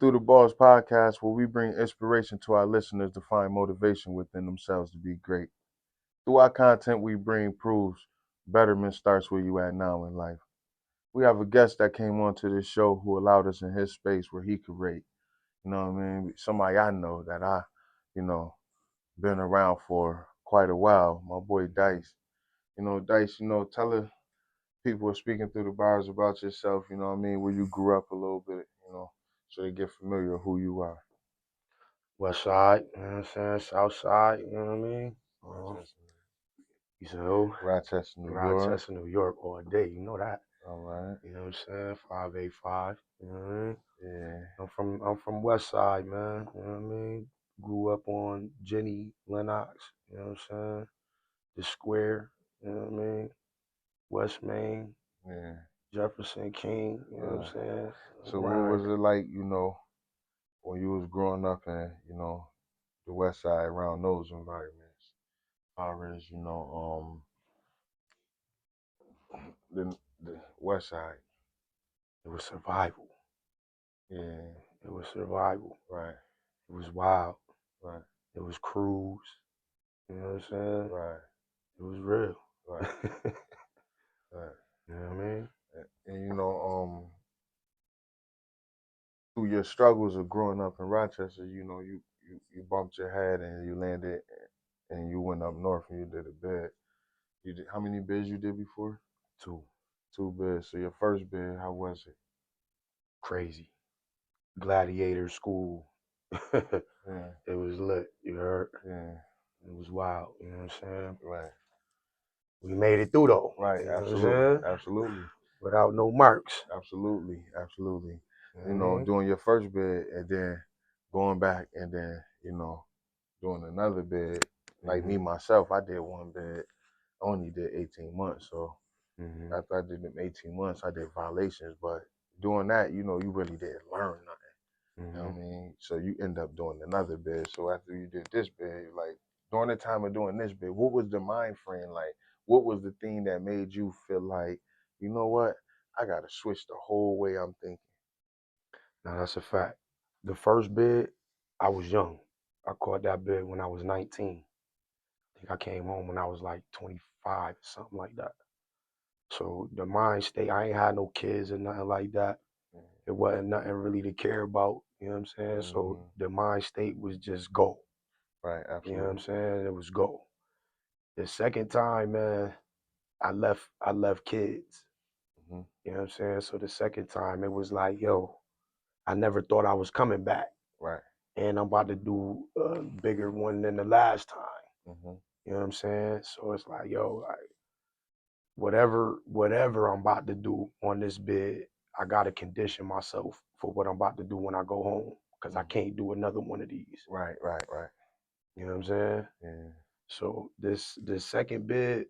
Through the Barz podcast, where we bring inspiration to our listeners to find motivation within themselves to be great. Through our content, we bring proofs betterment starts where you at now in life. We have a guest that came onto this show who allowed us in his space where he could rate. You know what I mean? Somebody I know that you know, been around for quite a while. My boy Dice. Dice, tell the people speaking through the bars about yourself, you know what I mean, where you grew up a little bit, so they get familiar with who you are. West Side, you know what I'm saying? South Side, you know what I mean? You said who? Rochester, New York. Rochester, New York all day, you know that. All right. You know what I'm saying? 585, you know what I mean? Yeah. I'm from West Side, man. You know what I mean? Grew up on Jenny Lennox, you know what I'm saying? The Square, you know what I mean? West Main, Yeah. Jefferson King, you know what I'm saying? So what was it like, when you was growing up in, the West Side around those environments? As far as, the West Side. It was survival. Yeah. It was survival. Right. It was wild. Right. It was cruise. You know what I'm saying? Right. It was real. Right. Right. You know what I mean? And through your struggles of growing up in Rochester, you bumped your head and you landed and you went up north and you did a bid. You did how many bids you did before? 2. 2 bids. So your first bid, how was it? Crazy. Gladiator school. Yeah. It was lit. You heard? Yeah. It was wild. You know what I'm saying? Right. We made it through though. Right. You know Absolutely. Absolutely. Without no marks. Absolutely. Absolutely. You know what I mean? Doing your first bid and then going back and then, doing another bid. Like me myself, I did one bid. I only did 18 months. So after I did them 18 months, I did violations. But doing that, you really didn't learn nothing. You know what I mean? So you end up doing another bid. So after you did this bid, like during the time of doing this bid, what was the mind frame like? What was the thing that made you feel like, you know what? I gotta switch the whole way I'm thinking. Now that's a fact. The first bid, I was young. I caught that bid when I was 19. I think I came home when I was like 25 or something like that. So the mind state, I ain't had no kids or nothing like that. It wasn't nothing really to care about, you know what I'm saying? So the mind state was just go. Right, absolutely. You know what I'm saying? It was go. The second time, man, I left kids. You know what I'm saying? So the second time it was like, yo, I never thought I was coming back. Right. And I'm about to do a bigger one than the last time. You know what I'm saying? So it's like, yo, whatever I'm about to do on this bid, I gotta condition myself for what I'm about to do when I go home, because I can't do another one of these. Right. You know what I'm saying? Yeah. So this second bid,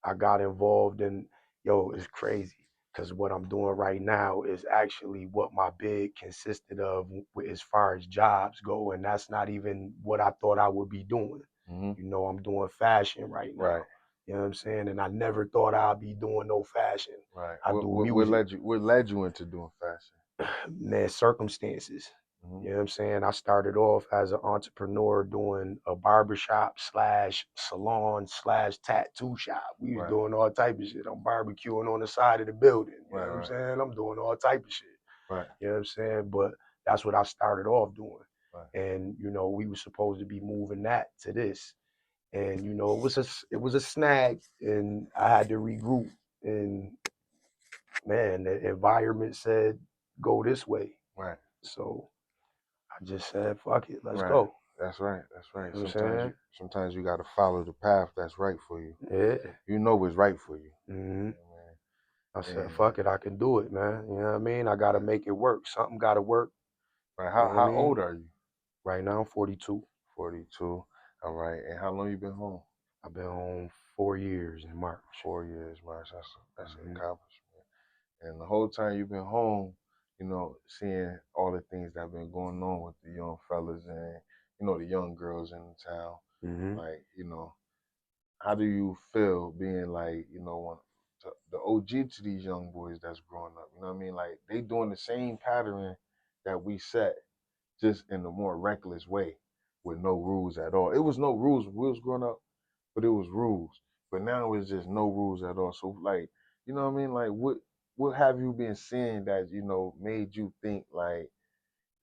I got involved in. Yo, it's crazy because what I'm doing right now is actually what my bid consisted of as far as jobs go, and that's not even what I thought I would be doing. I'm doing fashion right now. Right. You know what I'm saying? And I never thought I'd be doing no fashion. Right. I do music. What led you into doing fashion? Man, circumstances. You know what I'm saying? I started off as an entrepreneur doing a barbershop / salon / tattoo shop. We was doing all type of shit. I'm barbecuing on the side of the building. You know what I'm saying? I'm doing all type of shit. Right. You know what I'm saying? But that's what I started off doing. Right. And we were supposed to be moving that to this. And it was a snag, and I had to regroup. And man, the environment said go this way. Right. So I just said, fuck it, let's Right. go. That's right. That's right. You know what I'm saying? Sometimes you got to follow the path that's right for you. Yeah. You know what's right for you. I said, fuck it, I can do it, man. You know what I mean? I got to make it work. Something got to work. Right. How old are you? Right now, I'm 42. 42. All right. And how long you been home? I've been home 4 years in March. 4 years, March. That's an accomplishment. And the whole time you've been home, seeing all the things that have been going on with the young fellas and, the young girls in the town. Like, how do you feel being like, the OG to these young boys that's growing up? You know what I mean? Like they doing the same pattern that we set just in a more reckless way with no rules at all. It was no rules when we was growing up, but it was rules. But now it's just no rules at all. So like, you know what I mean? Like what have you been seeing that, made you think like,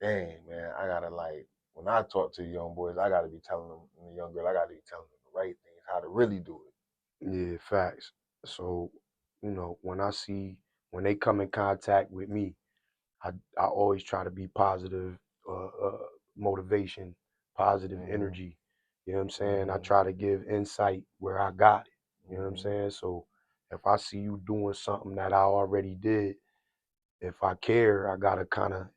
dang man, I gotta like when I talk to young boys, I gotta be telling them and the young girl, I gotta be telling them the right things, how to really do it. Yeah, facts. So, when they come in contact with me, I always try to be positive, motivation, positive Mm-hmm. energy. You know what I'm saying? I Mm-hmm. try to give insight where I got it. You know what I'm Mm-hmm. saying? So if I see you doing something that I already did, if I care, I gotta kind of,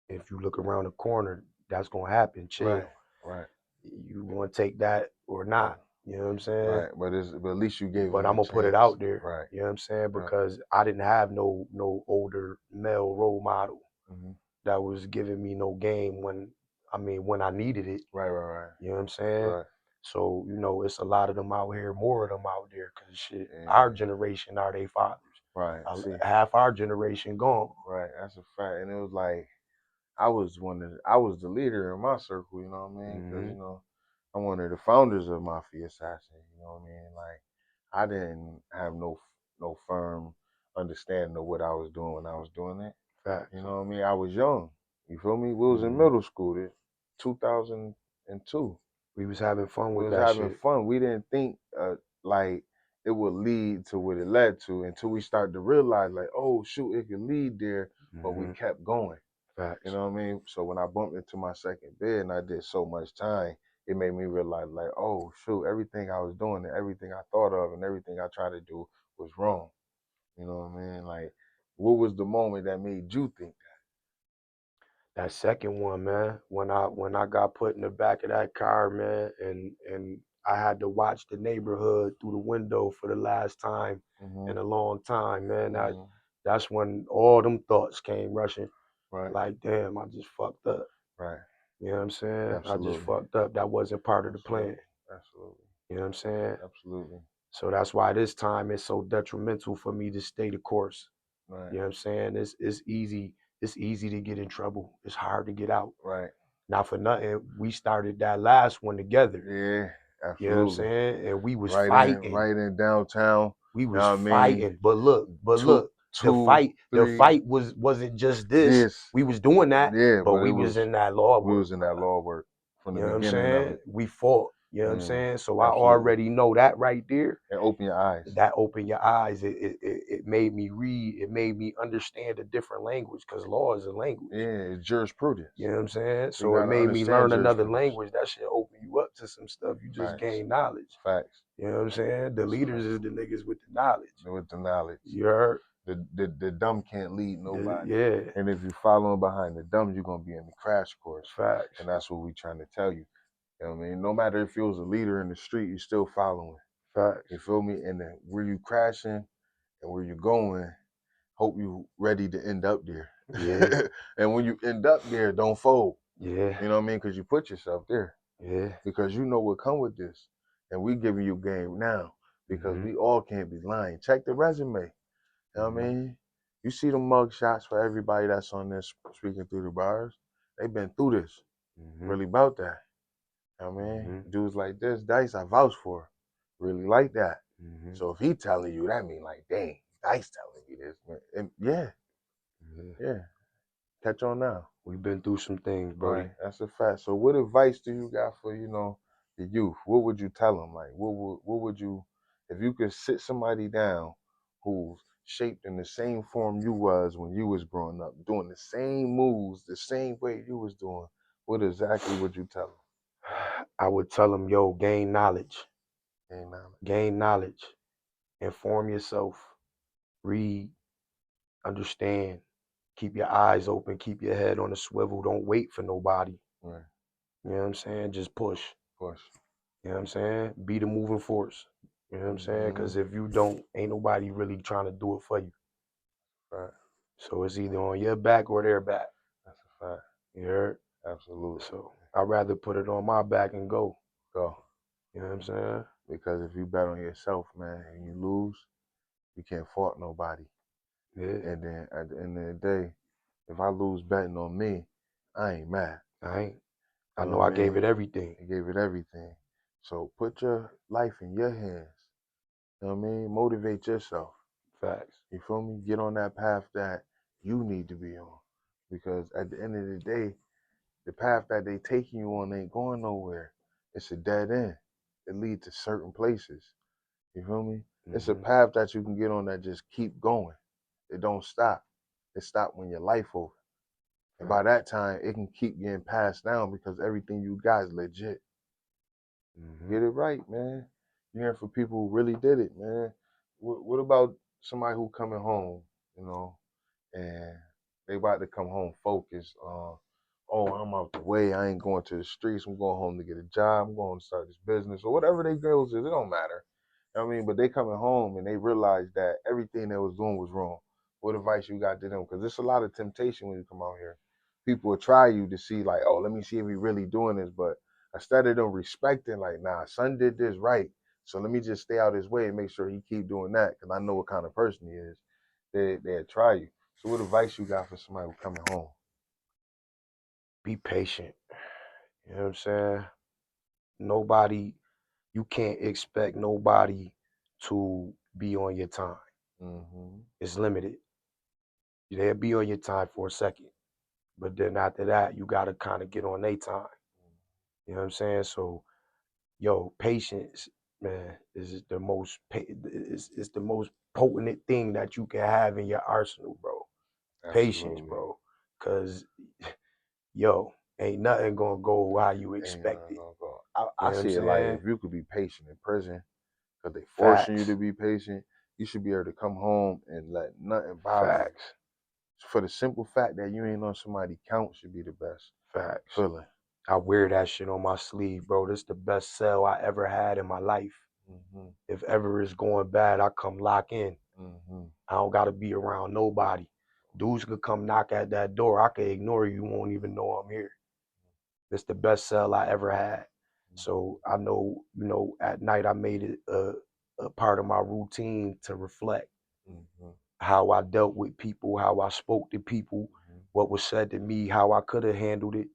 if you look around the corner, that's gonna happen. Right, Chill. right, You gonna take that or right, not? You know what I'm saying? right. But at least you gave But them I'm the gonna put it chance. out there. Right, You know what I'm saying? right. Because I didn't have no older male role model Mm-hmm. that was giving me no game when I needed it. Right, right, You know what I'm saying? right, So, it's a lot of them out here, more of them out there, because shit, our right. generation are they fathers. Right. See, Half our generation gone. right. That's a fact. And it was like I was the leader in my circle. You know what I mean? Because Hmm. I'm one of the founders of Mafia Assassin. You know what I mean? Like I didn't have no firm understanding of what I was doing when I was doing it. You Facts. know what I mean? I was young. You feel me? We was in Hmm. middle school. 2002. We was having fun We with was that having shit. fun. We didn't think like it would lead to what it led to until we started to realize like, oh shoot, it could lead there, but we Hmm. kept going. You Facts. know what I mean? So when I bumped into my second bid and I did so much time, it made me realize like, oh shoot, everything I was doing and everything I thought of and everything I tried to do was wrong. You know what I mean? Like, what was the moment that made you think That second one, man, when I got put in the back of that car, man, and I had to watch the neighborhood through the window for the last time that? Mm-hmm. in a long time, man. Mm-hmm. That's when all them thoughts came rushing. Right. Like, damn, I just fucked up. Right. You know what I'm saying? I just Absolutely. fucked up. That wasn't part of the plan. Absolutely. Absolutely. You know what I'm saying? Absolutely. So that's why this time it's so detrimental for me to stay the course. Right. You know what I'm saying? It's easy to get in trouble. It's hard to get out. Right. Not for nothing, we started that last one together. Yeah. You know what I'm Absolutely. saying? And we was Right in, fighting. right in downtown. We You was know what I mean? fighting. But look, Two, the two, fight, the three. fight wasn't just this. This. We was doing that, Yeah, but but we it was was in that law we work, was in bro. that law work from the You know what I'm beginning of saying? it. We fought. You know what I'm Yeah. saying? So I Absolutely. already know that right there. And open your eyes. That opened your eyes. It made me read. It made me understand a different language, because law is a language. Yeah, it's jurisprudence. You know what I'm saying? You So it gotta made me understand learn another jurisprudence. language. That shit open you up to some stuff. You just Facts. gain knowledge. Facts. You know what I'm saying? The That's a leaders fact. is the niggas with the knowledge. With the knowledge. You heard? The dumb can't lead nobody. Yeah. And if you following behind the dumb, you're gonna be in the crash course. Facts. And that's what we trying to tell you. You know what I mean? No matter if you was a leader in the street, you still following. Facts. You feel me? And then where you crashing and where you going, hope you ready to end up there. Yeah. And when you end up there, don't fold. Yeah. You know what I mean? Because you put yourself there. Yeah. Because you know what come with this. And we giving you game now. Because we all can't be lying. Check the resume. You know what I mean? You see the mug shots for everybody that's on this speaking through the bars. They've been through this. Really about that. You know what I mean? Dudes like this, Dice, I vouch for. Really like that. So if he telling you, that mean like, dang, Dice telling you this, man. And yeah. Catch on now. We've been through some things, Brody. Right. That's a fact. So what advice do you got for, the youth? What would you tell them? Like, what would you, if you could sit somebody down who's shaped in the same form you was when you was growing up, doing the same moves, the same way you was doing, what exactly would you tell them? I would tell them, yo, gain knowledge. Gain knowledge. Gain knowledge. Inform yourself. Read. Understand. Keep your eyes open. Keep your head on a swivel. Don't wait for nobody. Right. You know what I'm saying? Just push. Push. You know what I'm saying? Be the moving force. You know what I'm saying? Because if you don't, ain't nobody really trying to do it for you. Right. So it's either on your back or their back. That's a fact. You heard? Absolutely. So I'd rather put it on my back and go. Go. You know what I'm saying? Because if you bet on yourself, man, and you lose, you can't fault nobody. Yeah. And then at the end of the day, If I lose betting on me, I ain't mad. I You know know what I I gave mean? it everything. You gave it everything. So put your life in your hands. You know what I mean? Motivate yourself. Facts. You feel me? Get on that path that you need to be on. Because at the end of the day, the path that they taking you on ain't going nowhere. It's a dead end. It leads to certain places. You feel me? It's a Mm-hmm. path that you can get on that just keep going. It don't stop. It stop when your life over. And by that time, it can keep getting passed down because everything you got is legit. Mm-hmm. Get it right, man. You're hearing from people who really did it, man. What about somebody who coming home, you know, and they about to come home focused on, oh, I'm out the way. I ain't going to the streets. I'm going home to get a job. I'm going to start this business or whatever they goals is. It don't matter. I mean, but they coming home and they realize that everything they was doing was wrong. What advice you got to them? Because there's a lot of temptation when you come out here. People will try you to see like, oh, let me see if he really doing this. But instead of them respecting, like, nah, son did this right. So let me just stay out his way and make sure he keep doing that because I know what kind of person he is. They'll try you. So what advice you got for somebody who coming home? Be patient. You know what I'm saying? Nobody, you can't expect nobody to be on your time. Mm-hmm. It's limited. They'll be on your time for a second. But then after that, you gotta kind of get on their time. You know what I'm saying? So, yo, patience, man, is the most it's the most potent thing that you can have in your arsenal, bro. Patience, Absolutely. bro. Cause yo, ain't nothing gonna go how you Ain't expect nothing it. gonna go. You I know what I'm see it like saying? if you could be patient in prison because they forcing you Facts. to be patient, you should be able to come home and let nothing bother you. Facts. For the simple fact that you ain't on somebody count should be the best Facts. feeling. I wear that shit on my sleeve, bro. This the best cell I ever had in my life. Mm-hmm. If ever it's going bad, I come lock in. Mm-hmm. I don't gotta be around nobody. Dudes could come knock at that door. I could ignore you. You won't even know I'm here. It's the best cell I ever had. So I know, at night I made it a part of my routine to reflect Mm-hmm. how I dealt with people, how I spoke to people, Mm-hmm. what was said to me, how I could have handled it,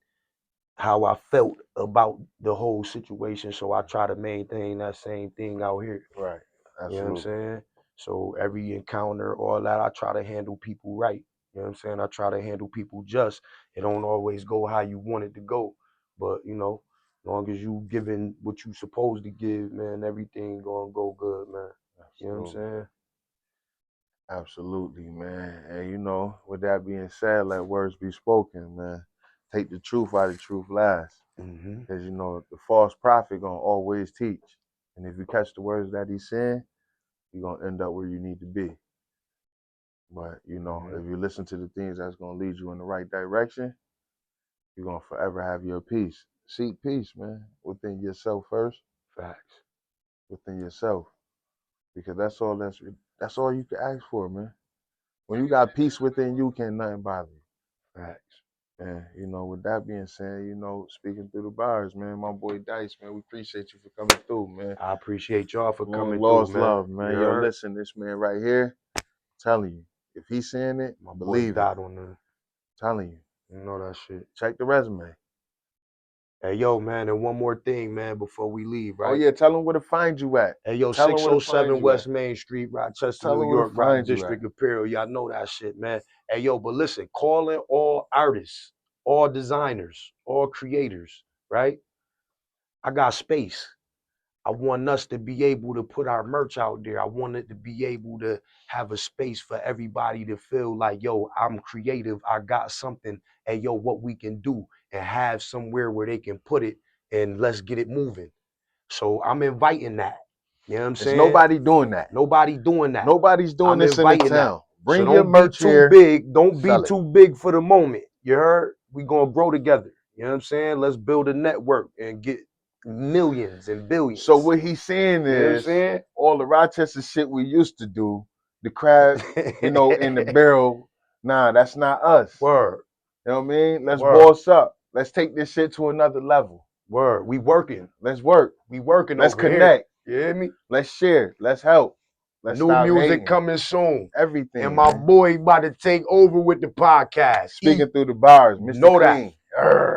how I felt about the whole situation. So I try to maintain that same thing out here. Right. You know what I'm Absolutely. saying? So every encounter, all that, I try to handle people right. You know what I'm saying? I try to handle people just. It don't always go how you want it to go. But, as long as you giving what you supposed to give, man, everything gonna go good, man. You know what I'm Absolutely. saying? Absolutely, man. And with that being said, let words be spoken, man. Take the truth out of truth last. Mm-hmm. Because the false prophet gonna always teach. And if you catch the words that he's saying, you're gonna end up where you need to be. But Mm-hmm. if you listen to the things that's gonna lead you in the right direction, you're gonna forever have your peace. Seek peace, man, within yourself first, Facts. within yourself. Because that's all you can ask for, man. When you got peace within you, can't nothing bother you. Facts. And with that being said, speaking through the bars, man, my boy Dice, man, we appreciate you for coming through, man. I appreciate y'all for Long coming through, lost man. love, You man. Yo, heard? listen, this man right here, telling you, if he's saying it, My boy believe it. Dot on the, Telling you, you know that shit. check the resume. Hey, yo, man, and one more thing, man, before we leave, Oh right? yeah, tell him where to find you at. Hey, yo, Tell him where to find 607 you at. West Main Street, Rochester, Tell New him where to York, Rock find you at. District Apparel. Y'all know that shit, man. Hey, yo, but listen, calling all artists, all designers, all creators, right? I got space. I want us to be able to put our merch out there. I want it to be able to have a space for everybody to feel like, yo, I'm creative. I got something. Hey, yo, what we can do and have somewhere where they can put it and let's get it moving. So I'm inviting that. You know what I'm There's saying? nobody doing that. Nobody doing that. Nobody's doing I'm this in the inviting that. town. So Bring your don't be merch too here. big. Don't be Sell it. too big for the moment. You heard? We gonna grow together. You know what I'm saying? Let's build a network and get millions and billions. So what he's saying You know what I'm is saying? all the Rochester shit we used to do, the crab, in the barrel, nah, that's not us. Word. You know what I mean? Let's Word. boss up. Let's take this shit to another level. Word. We working. Let's work. We working Let's over here. connect. You hear me? Let's share. Let's help. Let's New stop music hating. coming soon. Everything. And my man. boy about to take over with the podcast. Speaking through the bars, Mr. Know that. Clean.